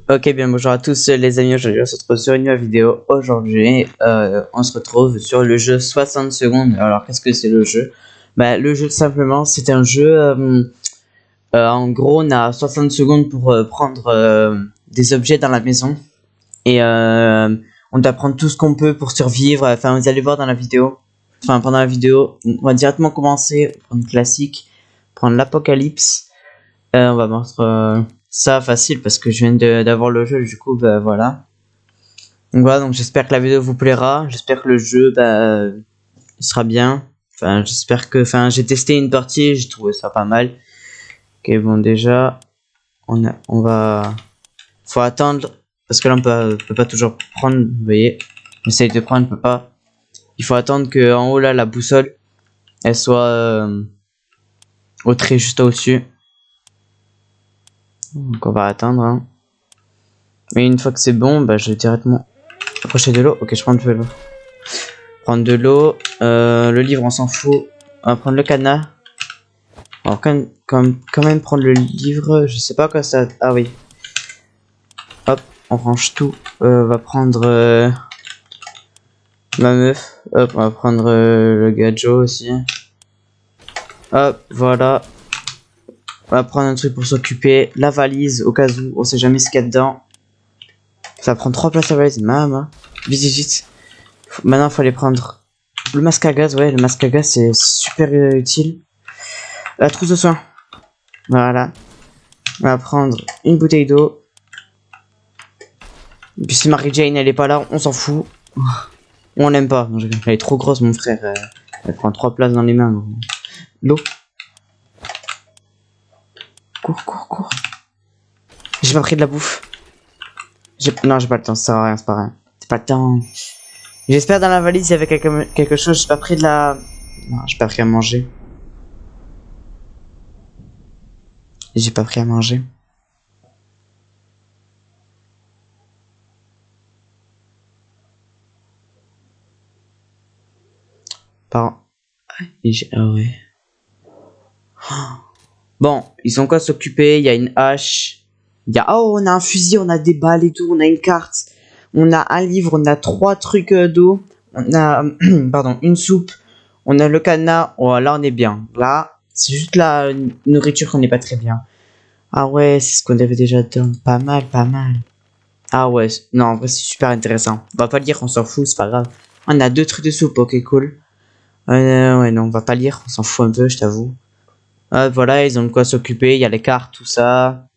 Ok, bien bonjour à tous les amis, aujourd'hui on se retrouve sur une nouvelle vidéo. Aujourd'hui, on se retrouve sur le jeu 60 secondes. Alors, qu'est-ce que c'est le jeu? Bah, le jeu, simplement, c'est un jeu, en gros, on a 60 secondes pour prendre des objets dans la maison. Et on doit prendre tout ce qu'on peut pour survivre. Enfin, vous allez voir dans la vidéo. Enfin, pendant la vidéo, on va directement commencer, prendre classique, prendre l'apocalypse. On va mettre ça facile parce que je viens d'avoir le jeu, du coup, bah voilà. Donc voilà, donc j'espère que la vidéo vous plaira. J'espère que le jeu, il sera bien. Enfin, j'espère que, enfin, j'ai testé une partie, j'ai trouvé ça pas mal. Ok, bon, déjà, on va, faut attendre parce que là, on peut pas toujours prendre. Vous voyez, on essaye de prendre, on peut pas. Il faut attendre que en haut là, la boussole, elle soit au trait juste au-dessus. Donc on va attendre. Hein. Mais une fois que c'est bon, bah je vais directement approcher de l'eau. Ok, je prends de l'eau. Prendre de l'eau. Le livre, on s'en fout. On va prendre le cadenas. On va quand même prendre le livre. Je sais pas quoi ça. Ah oui. Hop, on range tout. On va prendre ma meuf. Hop, on va prendre le gadget aussi. Hop, voilà. On va prendre un truc pour s'occuper. La valise, au cas où. On sait jamais ce qu'il y a dedans. Ça va prendre 3 places la valise. Maman. Vite, vite, vite. Maintenant, il faut aller prendre le masque à gaz. Ouais, le masque à gaz, c'est super utile. La trousse de soins. Voilà. On va prendre une bouteille d'eau. Et puis si Mary Jane, elle est pas là, on s'en fout. On l'aime pas. Elle est trop grosse, mon frère. Elle prend 3 places dans les mains. L'eau. Cours, cours, cours. J'ai pas pris de la bouffe. Non, j'ai pas le temps, ça sert à rien, c'est pas rien. C'est pas le temps. J'espère dans la valise il y avait quelque chose. J'ai pas pris de la... Non, j'ai pas pris à manger. J'ai pas pris à manger. Par... Ah ouais. Bon, ils ont quoi s'occuper. Il y a une hache. Il y a... Oh, on a un fusil, on a des balles et tout. On a une carte. On a un livre, on a 3 trucs d'eau. On a... Pardon, une soupe. On a le cadenas. Oh, là, on est bien. Là, c'est juste la nourriture qu'on n'est pas très bien. Ah ouais, c'est ce qu'on avait déjà dedans. Pas mal, pas mal. Ah ouais, non, en vrai, c'est super intéressant. On va pas lire, on s'en fout, c'est pas grave. On a 2 trucs de soupe, ok, cool. Ouais, non, on va pas lire, on s'en fout un peu, je t'avoue. Voilà, ils ont de quoi s'occuper, il y a les cartes, tout ça.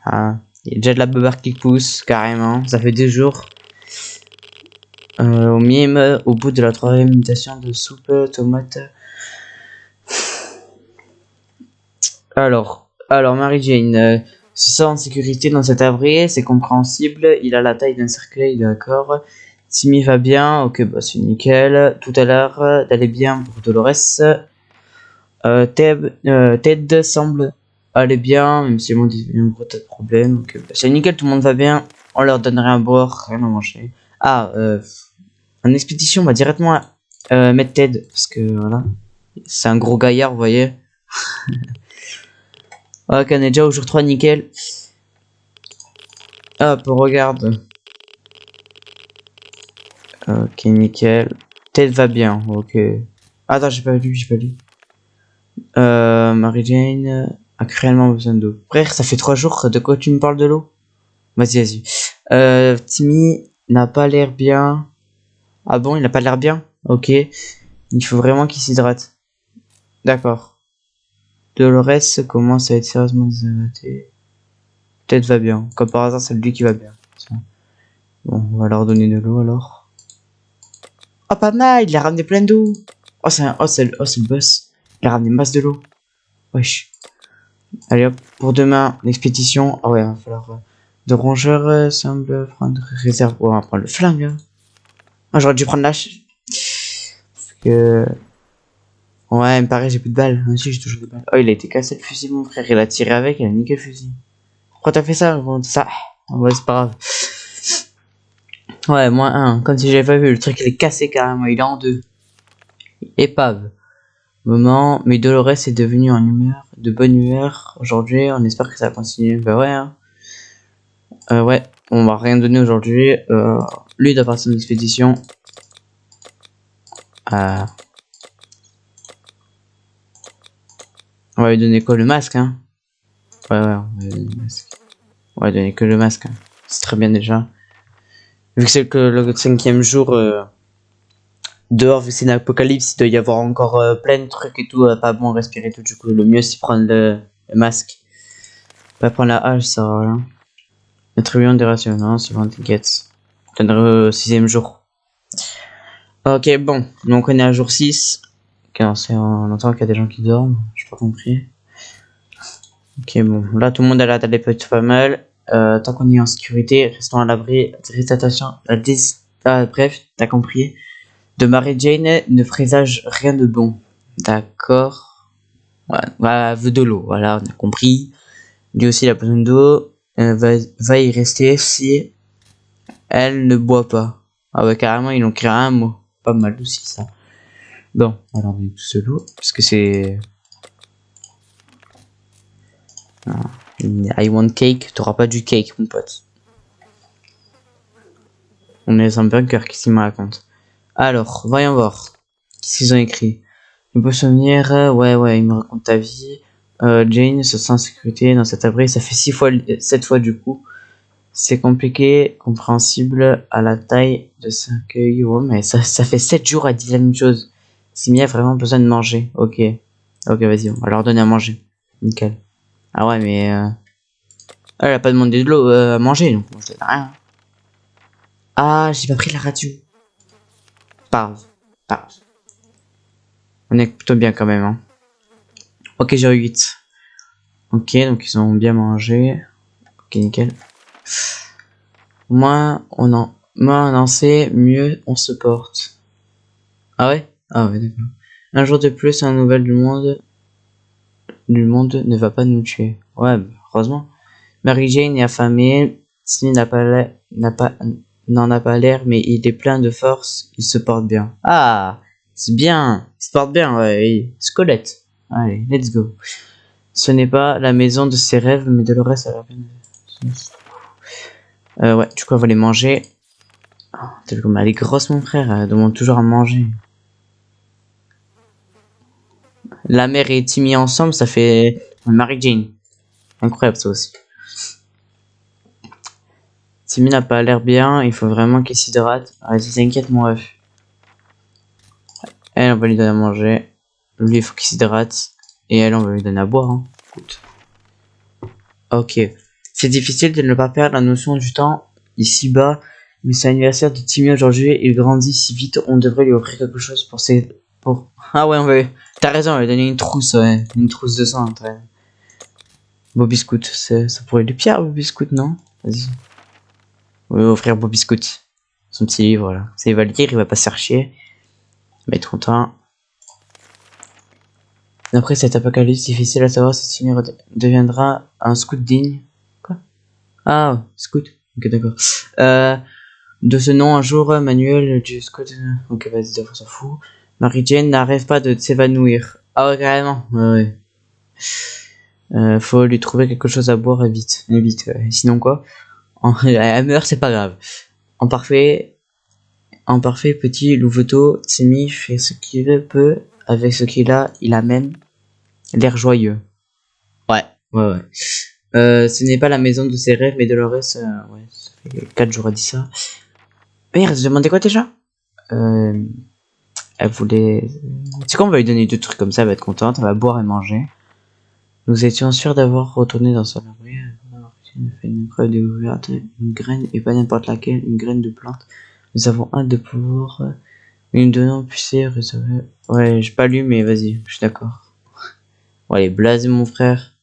Ah, il y a déjà de la beurre qui pousse, carrément. Ça fait 2 jours. Au mime, au bout de la 3e imitation de soupe, tomate. Alors Mary Jane se sent en sécurité dans cet abri, c'est compréhensible. Il a la taille d'un cercueil, d'accord. Timmy va bien, ok, bah c'est nickel. Tout à l'heure, d'aller bien pour Dolores. Ted semble aller bien, même si mon gros tas de problèmes. Ok, bah, c'est nickel, tout le monde va bien. On leur donnerait à boire, rien à manger. Ah, en expédition, on va directement mettre Ted, parce que voilà, c'est un gros gaillard, vous voyez. Ok, on est déjà au jour 3, nickel. Hop, regarde. Ok, nickel. Ted va bien, ok. Attends, j'ai pas lu. Mary Jane a cruellement besoin d'eau. Frère, ça fait 3 jours, de quoi tu me parles de l'eau? Vas-y. Timmy n'a pas l'air bien. Ah bon, il a pas l'air bien? Ok. Il faut vraiment qu'il s'hydrate. D'accord. Dolores commence à être sérieusement déshydratée. Ted va bien. Comme par hasard, c'est lui qui va bien. Bon, on va leur donner de l'eau alors. Oh, pas mal, il a ramené plein d'eau. Oh, c'est le boss. Il a ramené masse de l'eau. Wesh. Allez hop, pour demain, l'expédition. Ah ouais, il va falloir... De rongeurs semble prendre réserve. Ouais, on va prendre le flingue. Hein. Ah, j'aurais dû prendre l'âge. Parce que... Ouais, il me paraît, j'ai plus de balles. Moi aussi, j'ai toujours des balles. Oh, il a été cassé le fusil, mon frère. Il a tiré avec, il a niqué le fusil. Pourquoi t'as fait ça? Bon, ça... Ouais, c'est pas grave. Ouais, -1. Comme si j'avais pas vu. Le truc, il est cassé carrément. Il est en 2. Épave. Moment, mais Dolores est devenue de bonne humeur aujourd'hui. On espère que ça va continuer. Bah ouais. Hein. Ouais, on va rien donner aujourd'hui. Lui doit partir d'une expédition. On va lui donner quoi, le masque, hein? Ouais, on va lui donner le masque. On va lui donner que le masque, hein. C'est très bien déjà. Vu que c'est que le 5e jour dehors, vu que c'est l'apocalypse, il doit y avoir encore plein de trucs et tout, pas bon à respirer tout. Du coup, le mieux c'est prendre le masque. Pas prendre la hache, ça va rien. Attribuant des rations, non, c'est bon, t'inquiète. Atteindre 6e jour. Ok, bon, donc on est à jour 6. Ok, on entend qu'il y a des gens qui dorment, j'ai pas compris. Ok, bon, là tout le monde a la tête peut être pas mal. Tant qu'on est en sécurité, restons à l'abri. Attention, bref, t'as compris. De Mary Jane ne présage rien de bon. D'accord. Voilà, veut de l'eau, voilà, on a compris. Lui aussi, il a besoin d'eau. Va y rester si elle ne boit pas. Ah ouais, carrément, ils ont créé un mot. Pas mal aussi, ça. Bon, alors on est tout de l'eau, parce que c'est... I want cake, t'auras pas du cake, mon pote. On est dans un bunker, qu'est-ce qu'il me raconte? Alors, voyons voir. Qu'est-ce qu'ils ont écrit? Le beau souvenir, ouais, il me raconte ta vie. Jane se sent en sécurité dans cet abri, ça fait 7 fois du coup. C'est compliqué, compréhensible à la taille de ce accueil. Ouais, mais ça fait 7 jours à dire la même chose. Simi a vraiment besoin de manger. Ok, vas-y, on va leur donner à manger. Nickel. Ah ouais, mais elle a pas demandé de l'eau à manger, donc moi je sais rien. Ah, j'ai pas pris la radio. Pause. On est plutôt bien quand même, hein. Ok, j'ai eu 8. Ok, donc ils ont bien mangé. Ok, nickel. Moins on en sait, mieux on se porte. Ah ouais, d'accord. Un jour de plus, un nouvelle du monde ne va pas nous tuer. Ouais, heureusement. Mary Jane est affamée. Timmy n'en a pas l'air, mais il est plein de force. Il se porte bien. Ah, c'est bien. Il se porte bien, ouais. Squelette. Allez, let's go. Ce n'est pas la maison de ses rêves, mais de le reste à la peine. Ouais, du coup, on va les manger. Oh, t'as vu comme elle est grosse, mon frère. Elle demande toujours à manger. La mère et Timmy ensemble, ça fait Mary Jane. Incroyable, ça aussi. Timmy n'a pas l'air bien, il faut vraiment qu'il s'hydrate. Vas-y, t'inquiète, mon ref. Elle, on va lui donner à manger. Lui, il faut qu'il s'hydrate. Et elle, on va lui donner à boire. Hein. Écoute. Ok. C'est difficile de ne pas perdre la notion du temps ici-bas. Mais c'est l'anniversaire de Timmy aujourd'hui. Il grandit si vite, on devrait lui offrir quelque chose pour ses... Pour... Ah ouais, on va... T'as raison, on va lui donner une trousse, ouais. Une trousse de sang, très... Bobby Scoot, ça pourrait être du pire, Bobby Scoot, non? Vas-y. On va offrir Bobby Scoot. Son petit livre, voilà. Ça, il va le lire, il va pas se faire chier. Il va être content. Après cet apocalypse, difficile à savoir si Timmy deviendra un scout digne. Quoi? Ah, scout. Ok, d'accord. De ce nom, un jour, Manuel du scout... Ok, vas-y, on s'en fout. Mary Jane n'arrête pas de s'évanouir. Ah ouais, carrément. Ouais. Faut lui trouver quelque chose à boire et vite. Sinon quoi? Elle meurt, c'est pas grave. En parfait petit louveteau, Timmy fait ce qu'il peut avec ce qu'il a. Il a même l'air joyeux. Ouais. Ce n'est pas la maison de ses rêves, mais de leur reste. Ouais, ça fait 4 jours à dit ça. Merde, elle se demandait quoi déjà? Elle voulait. C'est quoi, on va lui donner 2 trucs comme ça, elle va être contente, elle va boire et manger. Nous étions sûrs d'avoir retourné dans son abri. Elle fait une preuve découverte, une graine, et pas n'importe laquelle, une graine de plante. Nous avons hâte de pouvoir une donnant pucer réserver. Ouais, j'ai pas lu, mais vas-y, je suis d'accord. Ouais, elle est blasée, mon frère.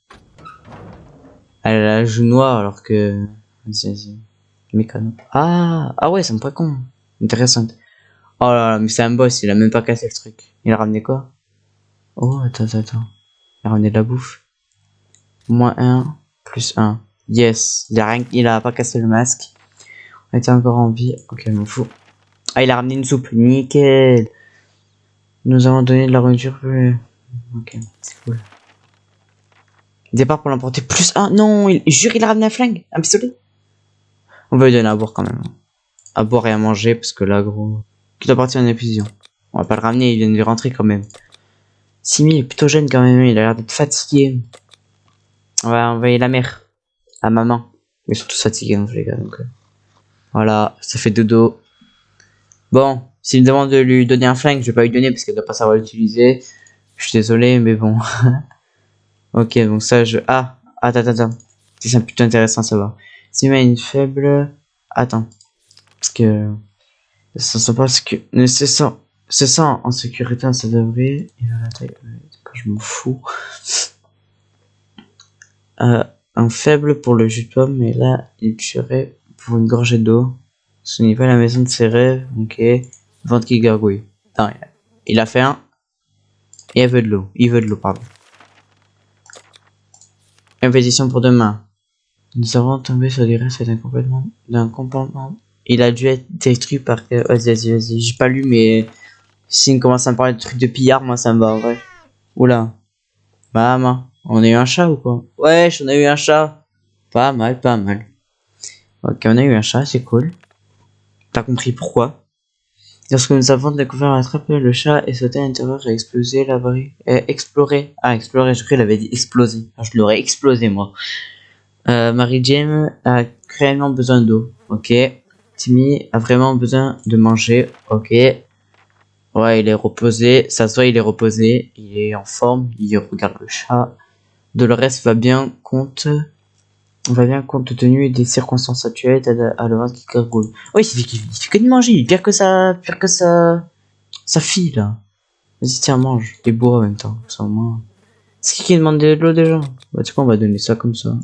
Elle a la joue noire alors que. Vas-y. Mécano. Ah ouais, c'est un point con. Intéressante. Oh là là, mais c'est un boss, il a même pas cassé le truc. Il a ramené quoi? Oh, attends. Il a ramené de la bouffe. -1, +1. Yes, il a pas cassé le masque. On était encore en vie. Ok, je m'en fous. Ah, il a ramené une soupe. Nickel. Nous avons donné de la nourriture. Ok, c'est cool. Départ pour l'emporter +1. Non, jure, il a ramené un flingue. Un pistolet. On va lui donner à boire quand même. À boire et à manger, parce que là, gros... Qui doit partir en épuisant. On va pas le ramener, il vient de rentrer quand même. Simi est plutôt jeune quand même, il a l'air d'être fatigué. On va envoyer la mère. À maman. Ils sont tous fatigués, donc, les gars. Donc, voilà, ça fait dodo. Bon, s'il me demande de lui donner un flingue, je vais pas lui donner parce qu'elle doit pas savoir l'utiliser. Je suis désolé, mais bon. Ok, donc ça, Ah, attends. C'est plutôt intéressant à savoir. Simi a une faible... Attends. Parce que... Ça sent pas ce que... Se sent en sécurité, ça devrait... Il a la taille... Je m'en fous. Un faible pour le jus de pomme, mais là, il tuerait pour une gorgée d'eau. Ce n'est pas la maison de ses rêves, ok. Ventre qui gargouille. Non, il a fait un. Et elle veut de l'eau. Il veut de l'eau, pardon. Impétition pour demain. Nous avons tombé sur les restes d'un complètement. Il a dû être détruit par... Vas-y. J'ai pas lu, mais... S'il commence à me parler de trucs de pillard, moi ça me va, en vrai. Oula. Maman. On a eu un chat ou quoi? Wesh, on a eu un chat. Pas mal. Ok, on a eu un chat, c'est cool. T'as compris pourquoi? Lorsque nous avons découvert attraper le chat et sauté à l'intérieur et exploser l'abri. Explorer. Ah, explorer, je crois qu'il avait dit exploser. Ah, je l'aurais explosé, moi. Mary Jane a réellement besoin d'eau. Ok. Timmy a vraiment besoin de manger. Ok. Ouais, il est reposé. Ça se voit, il est reposé. Il est en forme. Il regarde le chat. Dolores va bien compte tenu des circonstances actuelles à le ventre qui gargouille. Oui, il fait que de manger. Pire que sa fille, là. Vas-y, tiens, mange. Et bois en même temps. Ça, au moins. C'est qui demande de l'eau déjà? Bah, tu sais quoi, on va donner ça comme ça.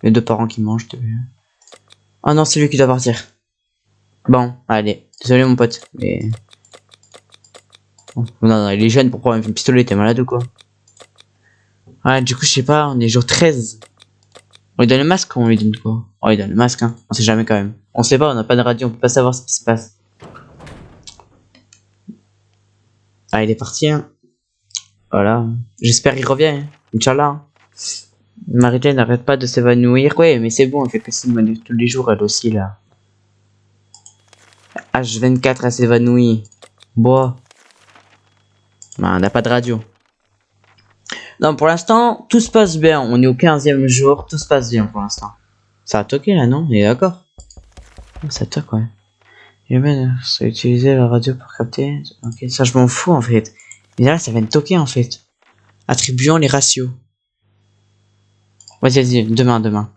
Les deux parents qui mangent, t'as vu. Ah non, c'est lui qui doit partir. Bon, allez. Désolé, mon pote, mais... Non, il est jeune pour prendre un pistolet, t'es malade ou quoi? Ouais, du coup, je sais pas, on est jour 13. On lui donne le masque ou on lui donne quoi? Oh, il donne le masque, hein. On sait jamais quand même. On sait pas, on n'a pas de radio, on peut pas savoir ce qui se passe. Ah, il est parti, hein. Voilà. J'espère qu'il revient, hein. Inch'Allah. Hein. Marie-Jane n'arrête pas de s'évanouir. Ouais, mais c'est bon, elle fait que s'évanouir tous les jours, elle aussi, là. H24, elle s'évanouit. Bois. Bah, on n'a pas de radio. Non, pour l'instant, tout se passe bien. On est au 15e jour, tout se passe bien pour l'instant. Ça a toqué là, non? On est d'accord? Ça toque, ouais. Et ben, ça a utilisé la radio pour capter. Ok, ça je m'en fous en fait. Mais là, ça vient de toquer en fait. Attribuons les ratios. Vas-y, demain.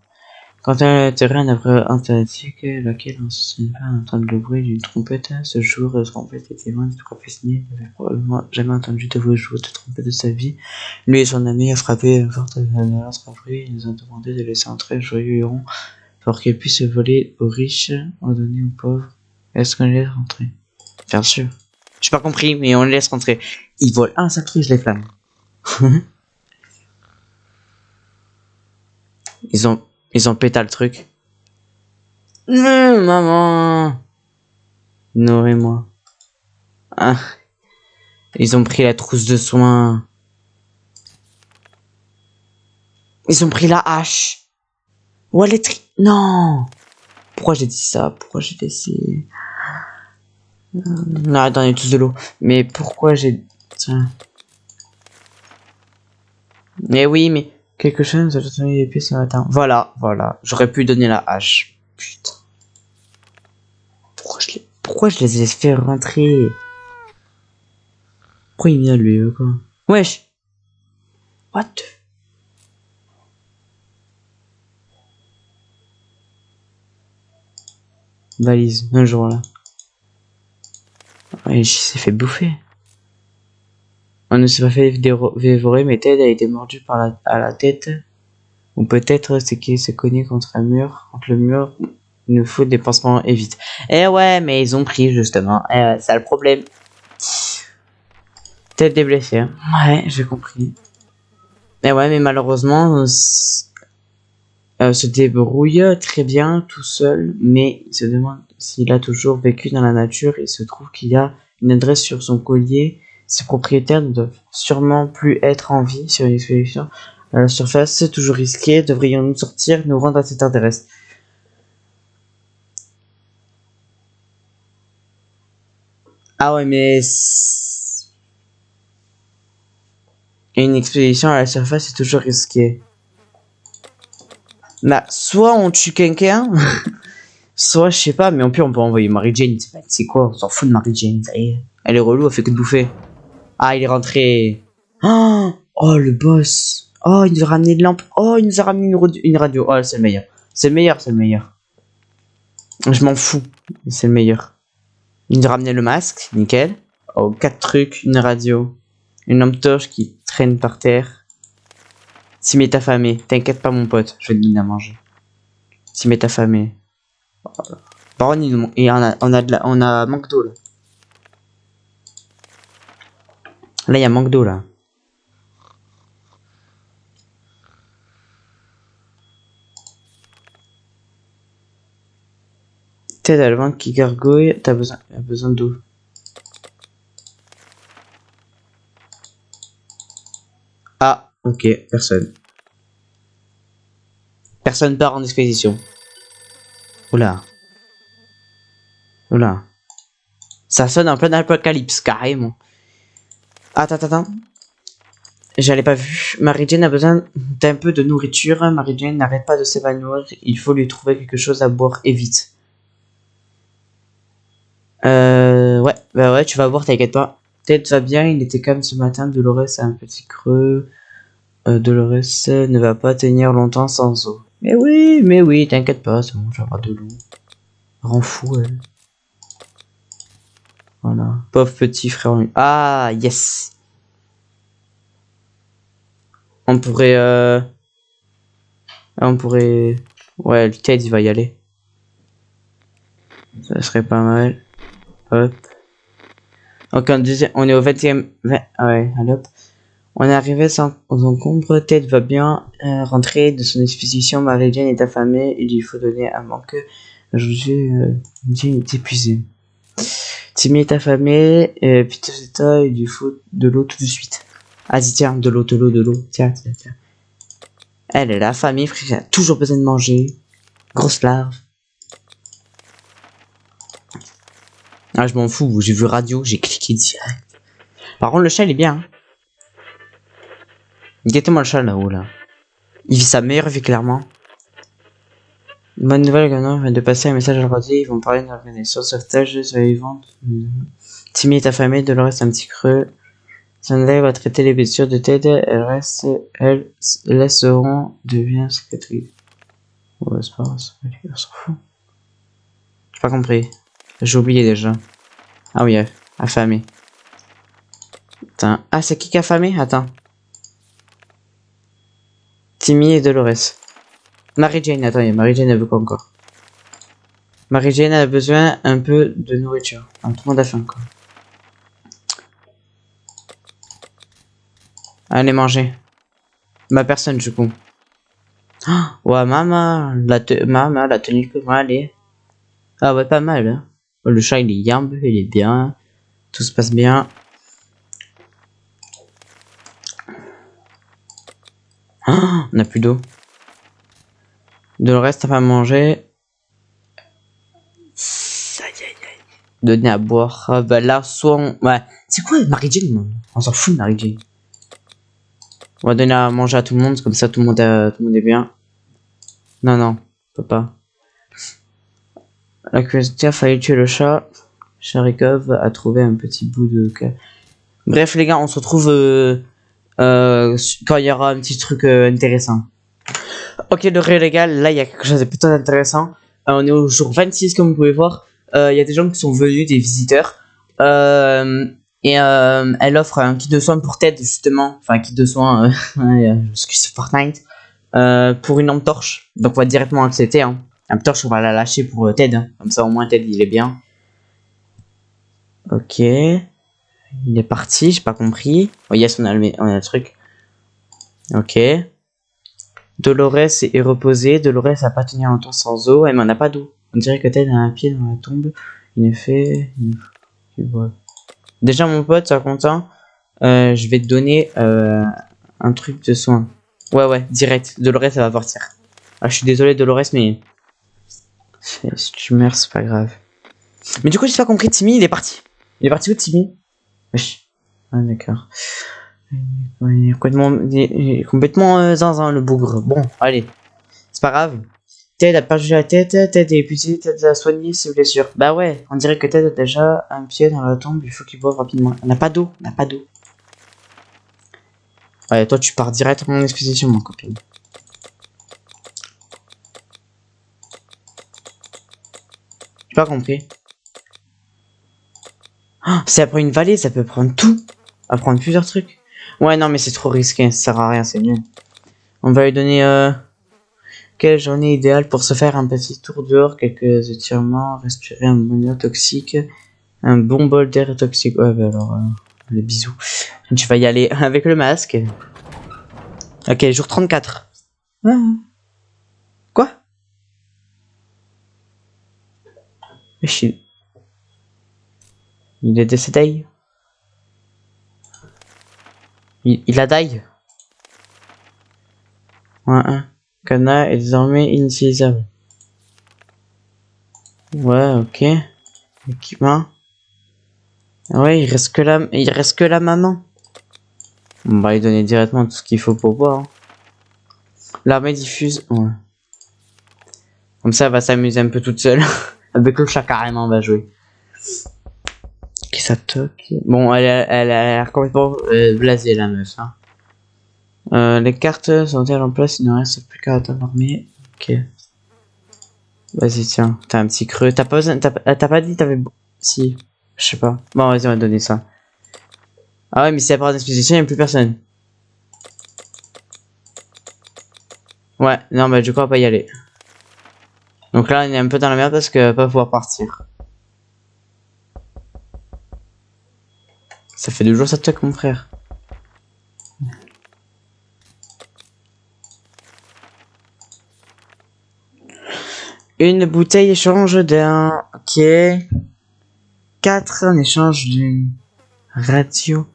Quant à un terrain informatique, laquelle on se souvient pas entendre le bruit d'une trompette, ce jour, la trompette était loin d'être professionnel, il n'avait probablement jamais entendu de voix jouer de trompette de sa vie. Lui et son ami a frappé fort à la bruit, ils nous ont demandé de laisser entrer Joyeux Huron pour qu'il puisse voler aux riches, en donner aux pauvres. Est-ce qu'on les laisse rentrer? Bien sûr. J'ai pas compris, mais on les laisse rentrer. Ils volent un seul truc, je les flamme. Ils ont pété le truc. Non, maman. Nourris-moi. Ah. Ils ont pris la trousse de soins. Ils ont pris la hache. Ou non. Pourquoi j'ai dit ça? Pourquoi j'ai laissé... Non, attendez, tous de l'eau. Mais pourquoi j'ai... Tiens. Mais oui, mais... Quelque chose, j'ai donné les pieds ce matin. Voilà. J'aurais pu donner la hache. Putain. Pourquoi je les ai fait rentrer? Pourquoi il vient lui, quoi? Wesh. What? Valise, un jour là. Ouais, il s'est fait bouffer. On ne s'est pas fait dévorer, mais Ted a été mordu à la tête. Ou peut-être c'est qu'il s'est cogné contre le mur. Il nous faut des pansements et vite. Eh ouais, mais ils ont pris justement. C'est le problème. Ted est blessé. Hein. Ouais, j'ai compris. Eh ouais, mais malheureusement, se débrouille très bien tout seul, mais il se demande s'il a toujours vécu dans la nature. Il se trouve qu'il y a une adresse sur son collier. Ses propriétaires ne doivent sûrement plus être en vie sur une expédition à la surface. C'est toujours risqué. Devrions-nous sortir, nous rendre à cette adresse? Ah ouais, mais... Une expédition à la surface est toujours risquée. Bah, soit on tue quelqu'un, soit je sais pas, mais en plus on peut envoyer Mary Jane. C'est quoi? On s'en fout de Mary Jane, ça y est. Elle est relou, elle fait que de bouffer. Ah, il est rentré. Oh, oh, le boss. Oh, il nous a ramené de lampe. Oh, il nous a ramené une radio. Oh, c'est le meilleur. C'est le meilleur, c'est le meilleur. Je m'en fous. C'est le meilleur. Il nous a ramené le masque, nickel. Oh, 4 trucs, une radio. Une lampe torche qui traîne par terre. Si m'est affamé, t'inquiète pas mon pote, je vais te donner à manger. Si m'est affamé. Par contre, on a manque d'eau là. Là, il y a manque d'eau là. T'aides à le ventre qui gargouille, t'as besoin d'eau. Ah, ok, personne. Personne part en expédition. Oula. Oula. Ça sonne en plein apocalypse, carrément. Attends. J'allais pas vu. Mary Jane a besoin d'un peu de nourriture. Mary Jane n'arrête pas de s'évanouir. Il faut lui trouver quelque chose à boire et vite. Ouais, bah ouais, tu vas voir, t'inquiète pas. Ted va bien, il était calme ce matin. Dolores a un petit creux. Dolores ne va pas tenir longtemps sans eau. Mais oui, t'inquiète pas, c'est bon, je vais avoir de l'eau. Rend fou, elle. Voilà. Pauvre petit frère. Ah, yes. On pourrait, ouais, le Ted, il va y aller. Ça serait pas mal. Hop. Donc, on est au 20e. Ah ouais, allez hop. On est arrivé aux encombres. Ted va bien rentrer de son expédition. Mary Jane est affamée. Il lui faut donner un manque. Jane est épuisé. Timmy est affamé. Peter Zeta, il lui faut de l'eau tout de suite. Vas-y, tiens, de l'eau. Tiens. Elle est affamée, frère. Elle a toujours besoin de manger. Grosse larve. Ah, je m'en fous. J'ai vu radio, j'ai cliqué direct. Par contre, le chat, il est bien. Hein. Guettez-moi le chat là-haut, là. Il vit sa meilleure vie, clairement. Bonne nouvelle, Ganon vient de passer un message à la radio. Ils vont parler d'une organisation sauvetage survivante. Timmy est affamé, Dolores un petit creux. Sunday va traiter les blessures de Ted. Elles laisseront devient cicatrice. Ouais, c'est pas grave, on s'en fout. J'ai pas compris. J'ai oublié déjà. Ah oui, affamé. Attends. Ah, c'est qui affamé? Attends. Timmy et Dolores. Mary Jane, attends, Mary Jane elle veut quoi encore? Mary Jane a besoin un peu de nourriture. Tout le monde a faim quoi. Allez manger. Ma personne du coup. Oh, ouais maman, la tenue que moi elle est. Ah ouais pas mal. Hein. Le chat il est yambe, il est bien. Tout se passe bien. Oh, on a plus d'eau. De le reste, t'as pas mangé. Donner à boire. Ah, bah là, soit on... Ouais. C'est quoi Mary Jane? On s'en fout de Mary Jane. On va donner à manger à tout le monde, comme ça tout le monde est bien. Non, on peut pas. La curiosité a failli tuer le chat. Sharikov a trouvé un petit bout de... Bref les gars, on se retrouve quand il y aura un petit truc intéressant. Ok, de réel les gars, là il y a quelque chose de plutôt intéressant. On est au jour 26 comme vous pouvez voir. Il y a des gens qui sont venus, des visiteurs. Elle offre un kit de soins pour Ted justement. Enfin un kit de soins, excuse Fortnite. Pour une lampe torche. Donc on va directement accepter. Hein. La lampe torche on va la lâcher pour Ted. Hein. Comme ça au moins Ted il est bien. Ok. Il est parti, j'ai pas compris. Oh yes, on a le truc. Ok. Dolores est reposée. Dolores a pas tenu longtemps sans eau. Elle m'en a pas d'eau. On dirait que Ted a un pied dans la tombe. Il est fait. Déjà mon pote, ça content. Je vais te donner un truc de soin. Ouais, direct. Dolores, elle va partir. Ah, je suis désolé, Dolores, mais si tu meurs, c'est pas grave. Mais du coup, j'ai pas compris. Timmy, il est parti. Il est parti où, Timmy? Wesh. Ah, d'accord. Il est complètement zinzin, le bougre. Bon, allez. C'est pas grave. Ted a perdu la tête, Ted est épuisé, Ted a soigné ses blessures. Bah ouais, on dirait que Ted a déjà un pied dans la tombe, il faut qu'il boive rapidement. On n'a pas d'eau, on n'a pas d'eau. Ouais, toi tu pars directement en expédition, mon copine. J'ai pas compris. Oh, c'est après une vallée, ça peut prendre tout. À prendre plusieurs trucs. Ouais, non, mais c'est trop risqué, ça sert à rien, c'est nul. On va lui donner quelle journée idéale pour se faire un petit tour dehors, quelques étirements, respirer un bon air toxique, un bon bol d'air toxique. Ouais, bah alors, les bisous. Tu vas y aller avec le masque. Ok, jour 34. Ah. Quoi? Il est décédé. Il a die. Ouais, hein. Kana est désormais inutilisable. Ouais, ok. Équipement. Ouais, il reste que la maman. On va lui donner directement tout ce qu'il faut pour boire. Hein. L'armée diffuse. Ouais. Comme ça, elle va s'amuser un peu toute seule. Avec le chat carrément, on va jouer. Qui ça toque. Bon, elle a l'air complètement blasée, la meuf. Hein. Les cartes sont-elles en place? Il ne reste plus qu'à attendre l'armée. Ok. Vas-y, tiens. T'as un petit creux. T'as pas besoin. T'as pas dit t'avais. Si. Je sais pas. Bon, vas-y, on va te donner ça. Ah ouais, mais si elle part d'exposition, il n'y a plus personne. Ouais, non, bah, je crois pas y aller. Donc là, on est un peu dans la merde parce que pas pouvoir partir. Ça fait 2 jours ça toque, mon frère. Une bouteille échange d'un. Ok. 4 en échange d'une radio.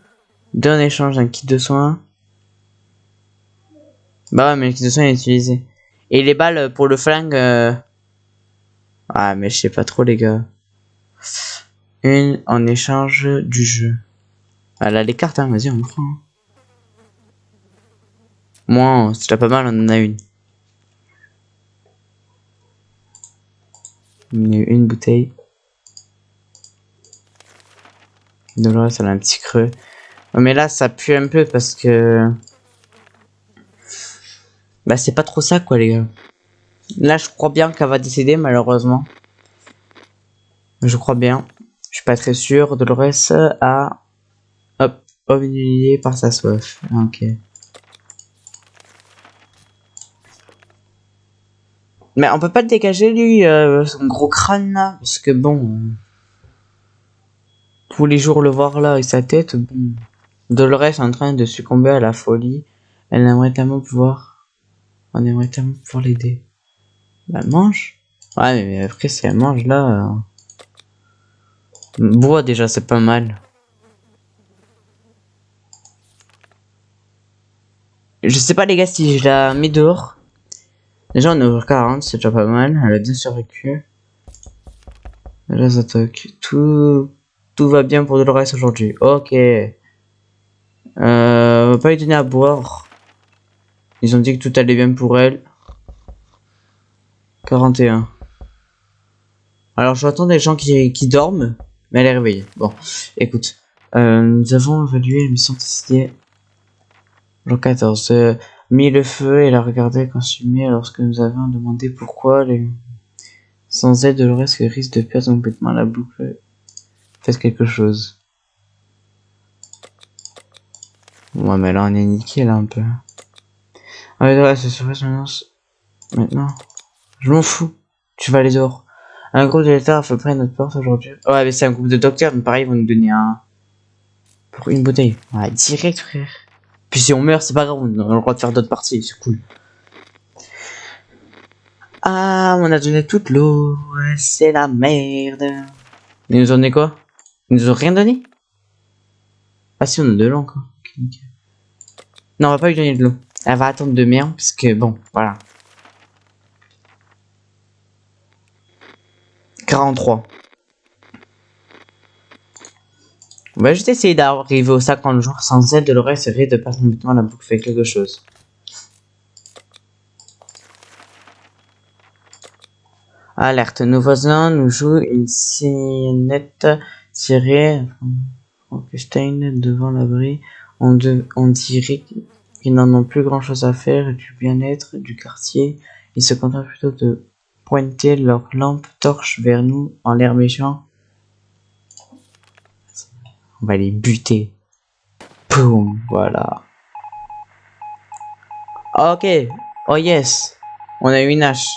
2 en échange d'un kit de soins. Bah ouais, mais le kit de soins est utilisé. Et les balles pour le flingue. Ah, mais je sais pas trop, les gars. Une en échange du jeu. Elle a les cartes, hein, vas-y, on prend. Moi, c'est déjà pas mal, on en a une. Une bouteille. Dolores, elle a un petit creux. Mais là, ça pue un peu parce que... Bah, c'est pas trop ça, quoi, les gars. Là, je crois bien qu'elle va décéder, malheureusement. Je crois bien. Je suis pas très sûr. Dolores a... Hop, humilié par sa soif. Ok. Mais on peut pas le dégager, lui, son gros crâne, là. Parce que, bon... Tous les jours le voir là avec sa tête, bon... Dolores est en train de succomber à la folie. Elle aimerait tellement pouvoir... On aimerait tellement pouvoir l'aider. Bah, mange. Ouais, mais après, si elle mange, là... Bois, déjà, c'est pas mal. Je sais pas, les gars, si je la mets dehors. Déjà, on est over 40, c'est déjà pas mal. Elle a bien survécu. Déjà, ça toque. Tout va bien pour Dolores aujourd'hui. Ok. On va pas lui donner à boire. Ils ont dit que tout allait bien pour elle. 41. Alors, je vais attendre les gens qui dorment. Mais elle est réveillée. Bon, écoute. Nous avons évalué la mission décidée. Jour 14. Mis le feu et la regardé consumer lorsque nous avions demandé pourquoi les... Sans aide, Dolores risque de perdre complètement la boucle. Faites quelque chose. Ouais, mais là, on est niqué, là, un peu. Ah, mais Dolores, c'est maintenant. Je m'en fous. Tu vas aller dehors. Un groupe de lecteurs a fait près de notre porte aujourd'hui. Ouais, mais c'est un groupe de docteurs, mais pareil, ils vont nous donner un... Pour une bouteille. Ouais, direct, frère. Puis si on meurt, c'est pas grave, on a le droit de faire d'autres parties, c'est cool. Ah, on a donné toute l'eau, c'est la merde. Ils nous ont donné quoi? Ils nous ont rien donné? Ah si, on a de l'eau encore. Okay. Non, on va pas lui donner de l'eau. Elle va attendre demain, parce que bon, voilà. 43. On va juste essayer d'arriver au 50 jours sans aide de l'oreille, c'est vrai de pas complètement la boucle fait quelque chose. Alerte, nos voisins nous jouent une signette tirée Frankenstein devant l'abri. On dirait qu'ils n'en ont plus grand chose à faire du bien-être du quartier. Ils se contentent plutôt de pointer leur lampe torche vers nous en l'air méchant. On va les buter. Boum, voilà. Ok. Oh yes. On a eu une hache.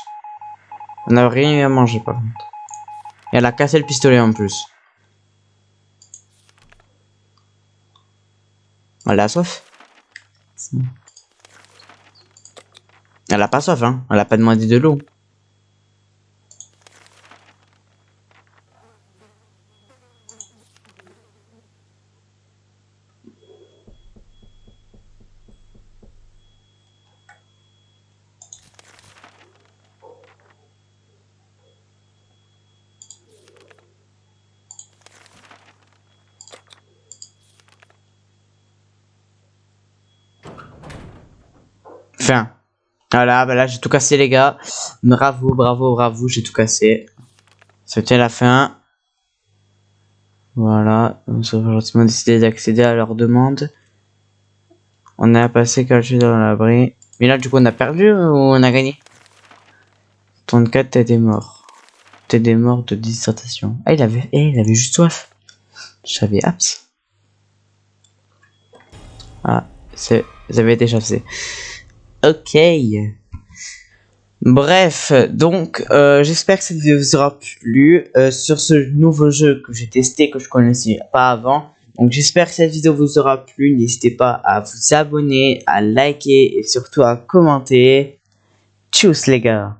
On n'a rien eu à manger par contre. Et elle a cassé le pistolet en plus. Elle a soif. Elle a pas soif, hein. Elle a pas demandé de l'eau. Fin. Voilà, bah là j'ai tout cassé les gars. Bravo, bravo, bravo, j'ai tout cassé. C'était la fin. Voilà, nous avons gentiment décidé d'accéder à leur demande. On a passé caché dans l'abri. Mais là du coup on a perdu ou on a gagné? 34 t'es des morts. T'es des morts de dissertation. Ah il avait juste soif. J'avais abs. Ah, ça avait été chassé. Ok. Bref, donc j'espère que cette vidéo vous aura plu sur ce nouveau jeu que j'ai testé, que je connaissais pas avant. Donc j'espère que cette vidéo vous aura plu. N'hésitez pas à vous abonner, à liker et surtout à commenter. Tchuss les gars.